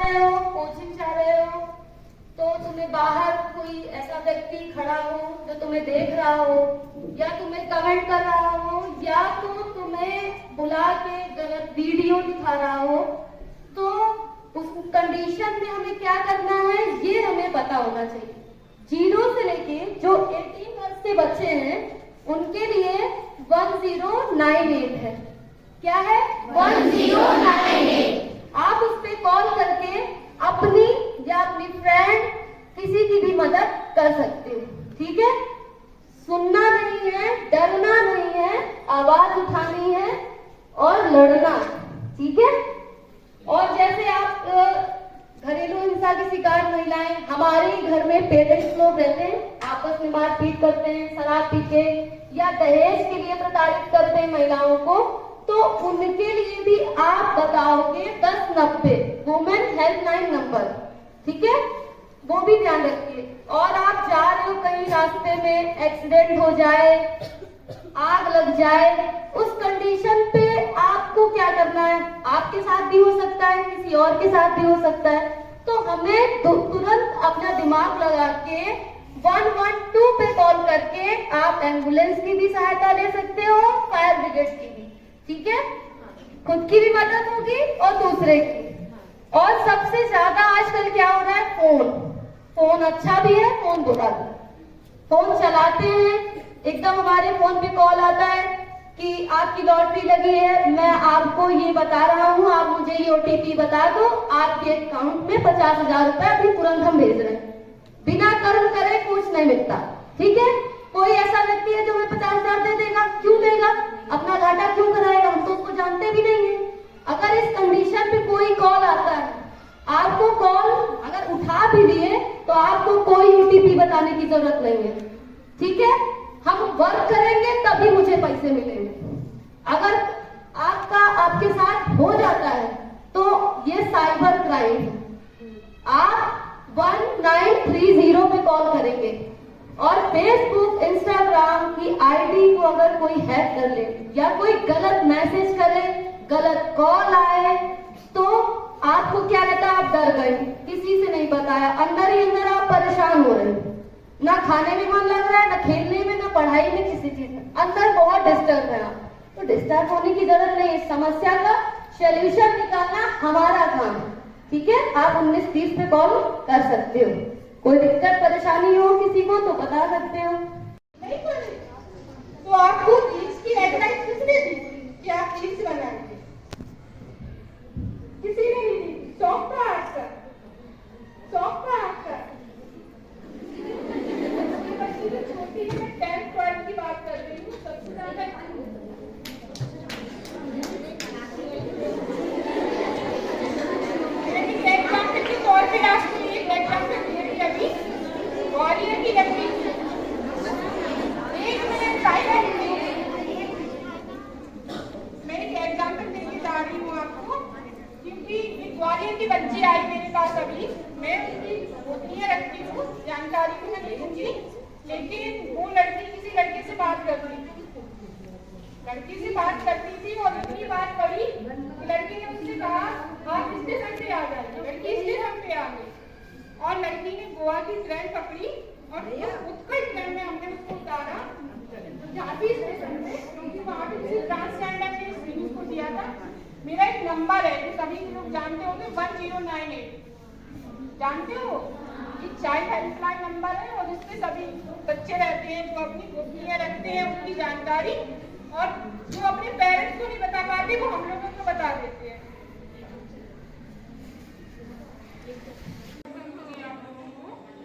रहे हो, कोचिंग जा रहे हो, तो तुम्हें बाहर कोई ऐसा व्यक्ति खड़ा हो जो तुम्हें देख रहा हो या तुम्हें कमेंट कर रहा हो या तो तुम्हें बुला के गलत वीडियो दिखा रहा हो, तो उस कंडीशन में हमें क्या करना है ये हमें पता होना चाहिए। 0 से लेके जो 18 वर्ष के बच्चे हैं उनके लिए 1098 है। क्या है? 1098। आप उस पे कॉल करके अपनी या अपनी फ्रेंड किसी की भी मदद कर सकते हो। ठीक है? सुनना नहीं है, डरना नहीं है, आवाज उठानी है और लड़ना। ठीक है? और जैसे आप घरेलू हिंसा की शिकार महिलाएं, हमारे घर में पेरेंट्स लोग रहते हैं, आपस में मारपीट करते हैं, शराब पी के या दहेज के लिए प्रताड़ित करते हैं महिलाओं को, तो उनके लिए भी आप बताओगे 1090 वुमेन हेल्पलाइन नंबर। ठीक है? वो भी ध्यान रखिए। और आप जा रहे हो कहीं रास्ते में, एक्सीडेंट हो जाए, आग लग जाए, उस कंडीशन पे आपको क्या करना है? आपके साथ भी हो सकता है, किसी और के साथ भी हो सकता है, तो हमें तुरंत अपना दिमाग लगा के 112 पे कॉल करके आप एम्बुलेंस की भी सहायता ले सकते हो, फायर ब्रिगेड की भी। ठीक है? खुद की भी मदद होगी और दूसरे की। और सबसे ज्यादा आजकल क्या हो रहा है? फोन अच्छा भी है, फोन बुरा भी। फोन चलाते हैं, एकदम हमारे फोन पे कॉल आता है कि आपकी लॉटरी लगी है, मैं आपको ये बता रहा हूँ, आप मुझे ये OTP बता दो, आपके अकाउंट में 50,000 रुपए अभी तुरंत हम भेज रहे हैं। बिना कर्म करे कुछ नहीं मिलता। ठीक है? कोई ऐसा व्यक्ति है जो हमें 50,000 दे देगा? क्यों देगा? अपना घाटा क्यों कराएगा? हम तो उसको जानते भी नहीं है। अगर इस कंडीशन पे कोई कॉल आता है, आपको कॉल अगर उठा भी लिए तो आपको कोई OTP बताने की जरूरत नहीं है। ठीक है? हम वर्क करेंगे तभी मुझे पैसे मिलेंगे। अगर आपके साथ हो जाता है तो ये साइबर क्राइम है। आप 1930 पे कॉल करेंगे और फेसबुक, इंस्टाग्राम की ID को अगर कोई हैक कर ले या कोई गलत मैसेज करे, गलत कॉल आए, तो आपको क्या रहता है? आप डर गए, किसी से नहीं बताया, अंदर ही अंदर आप परेशान हो रहे हो, ना खाने में मन लग रहा है, ना खेलने में, ना पढ़ाई में, किसी चीज में अंदर बहुत डिस्टर्ब है। तो डिस्टर्ब होने की जरूरत नहीं, इस समस्या का सॉल्यूशन निकालना हमारा काम है। ठीक है? आप 1930 पे कॉल कर सकते हो। कोई दिक्कत परेशानी हो किसी को तो बता सकते हो। नहीं तो आपको रील्स की एडवाइस किसने दी कि आप रील्स बनाएंगे? किसी ने नहीं दी। शौक था आपका, शौक था आपका। बच्ची जो छोटी है, 10th 12th की बात कर रही हूँ, सबसे ज्यादा एग्जाम्पल के तौर पे आपको एक एग्जाम्पल दे रही अभी ग्वालियर की लड़की। एक मिनट साइलेंट, मैं एक एग्जाम्पल देके जा रही हूँ आपको, क्योंकि एक ग्वालियर की बच्ची आई मेरे पास अभी। मैं उनकी गोपनीय रखती हूँ, जानकारी को मैं नहीं दूंगी, लेकिन वो लड़की किसी लड़के से बात कर रही थी, लड़की से बात करती थी और इतनी बात पड़ी कि लड़की ने उससे कहा आप स्टेशन पे आ जाइए। लड़की स्टेशन पे आ गई और लड़की ने गोवा की ट्रेन पकड़ी और उत्कल ट्रेन में हमने उसको उतारा झांसी स्टेशन पे, क्योंकि वहाँ पे किसी ट्रांसजेंडर ने इस न्यूज को दिया था। मेरा एक नंबर है जो सभी लोग जानते होंगे, 1098 जानते हो? ये चाइल्ड हेल्पलाइन नंबर है और जिसपे सभी बच्चे रहते हैं जो अपनी गोपनीय रखते हैं उनकी जानकारी, और जो अपने पेरेंट्स को नहीं बता पाते वो हम लोगों को बता देते हैं।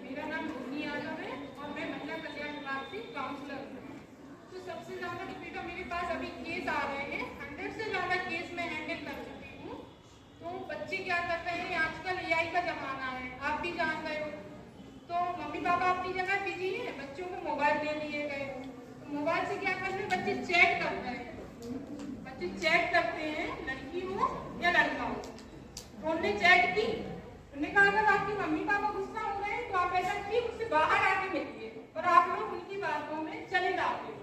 मेरा नाम रोहिणी यादव है और मैं महिला कल्याण विभाग से काउंसलर हूँ। तो सबसे ज्यादा तो बेटा मेरे पास अभी केस आ रहे हैं, 100 से ज्यादा केस मैं हैंडल कर चुकी हूँ। तो बच्चे क्या कर रहे हैं, आजकल AI का जमाना है, आप भी जान रहे हो। तो मम्मी पापा अपनी जगह बिजी है, बच्चों को मोबाइल दे दिए गए। तो मोबाइल से क्या कर रहे हैं बच्चे? चैट कर रहे हैं। बच्चे चैट करते हैं, लड़की हो या लड़का हो। तो उन्होंने चैट की, उन्होंने कहा अगर आपके मम्मी पापा गुस्सा हो गए तो आप ऐसा किए उससे बाहर आके मिलिए, और आप लोग उनकी बातों में चले जाते हो,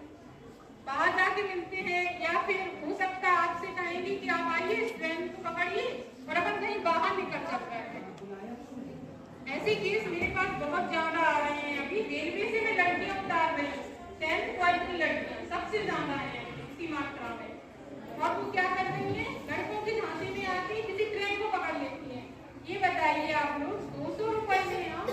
बाहर जाके मिलते हैं। या फिर हो सकता है आपसे कहेंगे कि आप आइए, इस ट्रेन को पकड़िए, और अपन कहीं बाहर निकल सकते हैं। ऐसे केस मेरे पास बहुत ज्यादा आ रहे हैं। अभी रेलवे से मैं लड़कियां उतार रही हूँ, 10th 12th की लड़कियां सबसे ज्यादा है इसी मात्रा में। और वो क्या कर रही है, लड़कों के झांसे में आती किसी ट्रेन को पकड़ लेती है। ये बताइए आप लोग, 200 रुपए में आप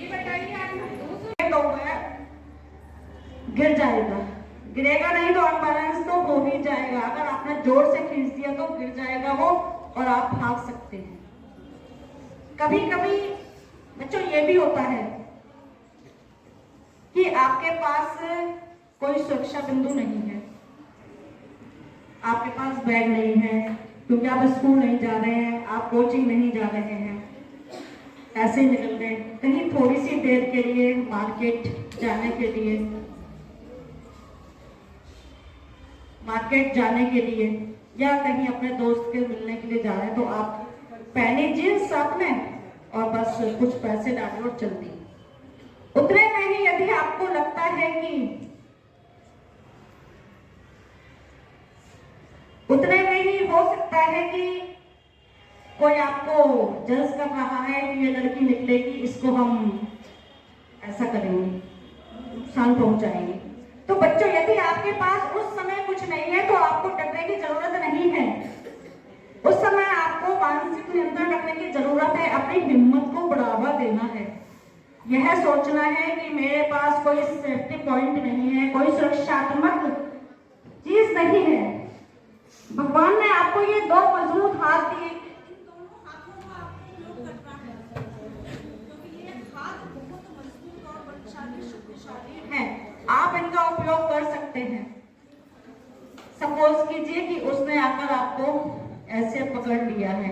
ये बताइए आप लोग 200 गिर जाएगा, गिरेगा नहीं तो अनबैलेंस तो हो ही जाएगा। अगर आपने जोर से खींच दिया तो गिर जाएगा वो और आप भाग सकते हैं। कभी कभी बच्चों ये भी होता है कि आपके पास कोई सुरक्षा बिंदु नहीं है, आपके पास बैग नहीं है क्योंकि आप स्कूल नहीं जा रहे हैं, आप कोचिंग नहीं जा रहे हैं, ऐसे ही निकल गए कहीं थोड़ी सी देर के लिए मार्केट जाने के लिए, या कहीं अपने दोस्त के मिलने के लिए जा रहे हैं, तो आप पहने जींस साथ में और बस कुछ पैसे डाले और चल दी। उतने में ही यदि आपको लगता है कि उतने में ही हो सकता है कि कोई आपको जज कर रहा है कि ये लड़की निकलेगी, इसको हम ऐसा करेंगे, नुकसान पहुंचाएंगे। तो बच्चों यदि आपके पास उस समय कुछ नहीं है तो आपको डरने की जरूरत नहीं है। उस समय आपको मानसिक नियंत्रण रखने की जरूरत है, अपनी हिम्मत को बढ़ावा देना है, यह सोचना है कि मेरे पास कोई सेफ्टी पॉइंट नहीं है, कोई सुरक्षात्मक चीज नहीं है। भगवान ने आपको ये दो मजबूत हाथ दिए, इन दोनों हाथों का आपको उपयोग करना है, क्योंकि ये हाथ बहुत मजबूत और बलशाली शक्तिशाली है, आप इनका उपयोग कर सकते हैं। सपोज कीजिए कि उसने आकर आपको ऐसे पकड़ लिया है,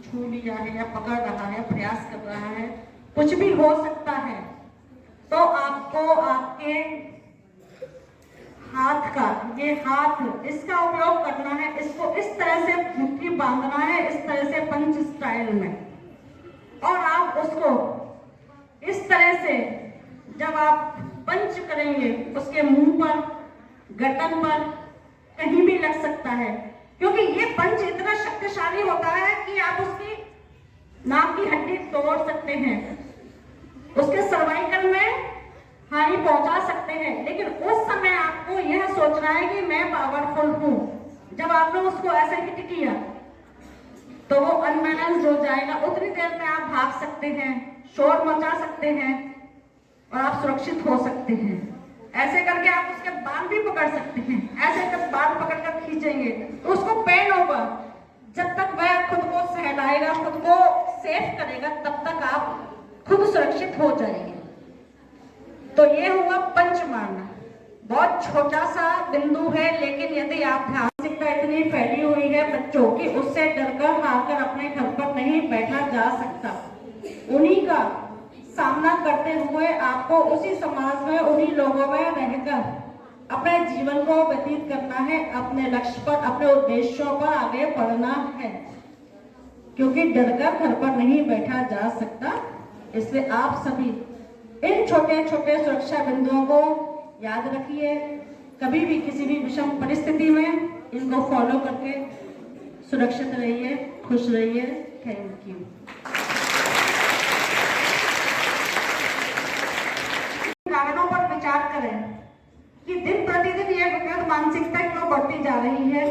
छू लिया है या पकड़ रहा है, प्रयास कर रहा है, कुछ भी हो सकता है। तो आपको आपके हाथ का ये हाथ इसका उपयोग करना है, इसको इस तरह से मुट्ठी बांधना है, इस तरह से पंच स्टाइल में, और आप उसको इस तरह से जब आप पंच करेंगे उसके मुंह पर, गर्दन पर, कहीं भी लग सकता है, क्योंकि ये पंच इतना शक्तिशाली होता है कि आप उसकी नाक की हड्डी तोड़ सकते हैं, उसके सर्वाइकल में हानि पहुंचा सकते हैं। लेकिन उस समय आपको यह सोचना है कि मैं पावरफुल हूं। जब आपने उसको ऐसे हिट किया तो वो अनबैलेंस हो जाएगा, उतनी देर में आप भाग सकते हैं, शोर मचा सकते हैं और आप सुरक्षित हो सकते हैं। ऐसे करके आप उसके बाल भी पकड़ सकते हैं, ऐसे जब बाल पकड़कर खींचेंगे तो उसको पेन होगा। जब तक वह खुद को सहलाएगा, खुद को सेफ करेगा, तब तक आप खुद सुरक्षित हो जाएंगे। तो ये हुआ पंच मारना, बहुत छोटा सा बिंदु है, लेकिन यदि आप मानसिकता इतनी फैली हुई है बच्चों की, उससे डरकर हारकर अपने घर पर नहीं बैठा जा सकता। उन्हीं का सामना करते हुए आपको उसी समाज में, उन्हीं लोगों में रहकर अपने जीवन को व्यतीत करना है, अपने लक्ष्य पर, अपने उद्देश्यों पर आगे बढ़ना है, क्योंकि डरकर घर पर नहीं बैठा जा सकता। इसलिए आप सभी इन छोटे छोटे सुरक्षा बिंदुओं को याद रखिए, कभी भी किसी भी विषम परिस्थिति में इनको फॉलो करके सुरक्षित रहिए, खुश रहिए। Thank you. कारणों पर विचार करें कि दिन प्रतिदिन ये विकृत मानसिकता क्यों बढ़ती जा रही है।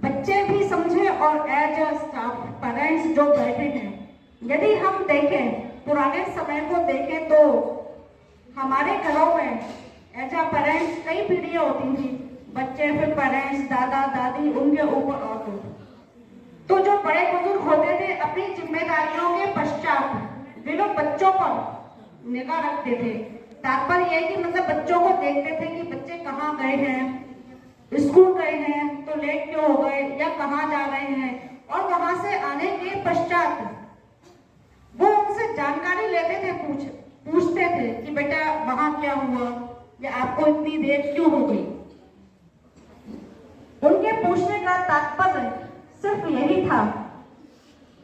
बच्चे भी समझे और एज अ स्टाफ पेरेंट्स जो बैठे हैं, यदि हम देखें, पुराने समय को देखें तो हमारे घरों में एज अ पेरेंट्स कई पीढ़ियां होती थी, बच्चे, फिर पेरेंट्स, दादा दादी, उनके ऊपर और तो जो बड़े बुजुर्ग होते थे अपनी जिम्मेदारियों के पश्चात वे लोग बच्चों पर निगाह रखते थे। तात्पर्य यह कि मतलब बच्चों को देखते थे कि बच्चे कहाँ गए हैं, स्कूल गए हैं तो लेट क्यों हो गए या कहाँ जा रहे हैं, और वहां से आने के पश्चात वो उनसे जानकारी लेते थे, पूछते थे कि बेटा वहां क्या हुआ या आपको इतनी देर क्यों हो गई। उनके पूछने का तात्पर्य सिर्फ यही था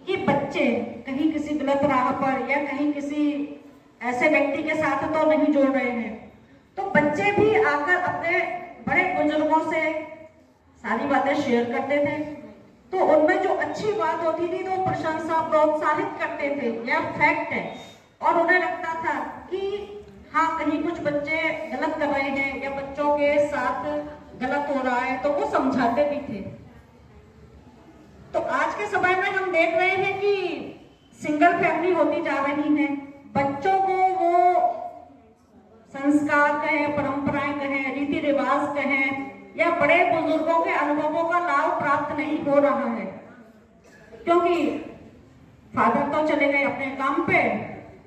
कि बच्चे कहीं किसी गलत राह पर या कहीं किसी ऐसे व्यक्ति के साथ तो नहीं जोड़ रहे हैं। तो बच्चे भी आकर अपने बड़े बुजुर्गों से सारी बातें शेयर करते थे, तो उनमें जो अच्छी बात होती थी तो प्रशंसा प्रोत्साहित करते थे, यह फैक्ट है। और उन्हें लगता था कि हाँ कहीं कुछ बच्चे गलत कर रहे हैं या बच्चों के साथ गलत हो रहा है तो वो समझाते भी थे। तो आज के समय में हम देख रहे हैं कि सिंगल फैमिली होती जा रही है, बच्चों को वो संस्कार कहें, परंपराएं कहें, रीति रिवाज कहें या बड़े बुजुर्गों के अनुभवों का लाभ प्राप्त नहीं हो रहा है, क्योंकि फादर तो चले गए अपने काम पे,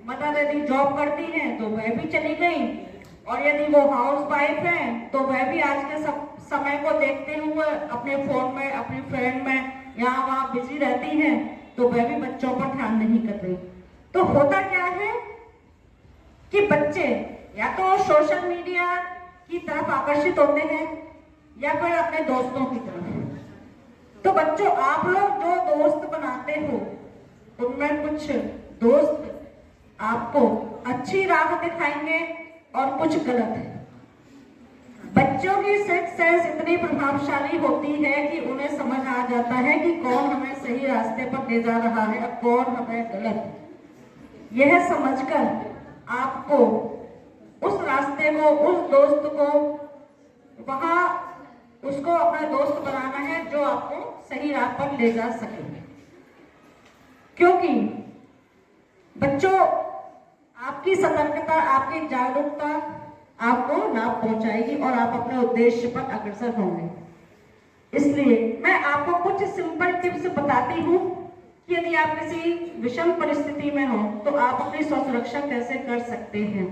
मदर यदि जॉब करती हैं तो वह भी चली गई, और यदि वो हाउस वाइफ हैं तो वह भी आज के समय को देखते हुए अपने फोन में, अपनी फ्रेंड में यहाँ वहाँ बिजी रहती हैं, तो वह भी बच्चों पर ध्यान नहीं कर रही। तो होता क्या है कि बच्चे या तो सोशल मीडिया की तरफ आकर्षित होते हैं या फिर अपने दोस्तों की तरफ। तो बच्चों, आप लोग जो दोस्त बनाते हो उनमें कुछ दोस्त आपको अच्छी राह दिखाएंगे और कुछ गलत है। बच्चों की सिक्स सेंस इतनी प्रभावशाली होती है कि उन्हें समझ आ जाता है कि कौन हमें सही रास्ते पर ले जा रहा है और कौन हमें गलत। यह समझकर आपको उस रास्ते को, उस दोस्त को वहां उसको अपना दोस्त बनाना है जो आपको सही राह पर ले जा सके। क्योंकि बच्चों, आपकी सतर्कता, आपकी जागरूकता आपको लाभ पहुंचाएगी और आप अपने उद्देश्य पर अग्रसर होंगे। इसलिए मैं आपको कुछ सिंपल टिप्स बताती हूँ कि यदि आप किसी विषम परिस्थिति में हो तो आप अपनी स्वसुरक्षा कैसे कर सकते हैं।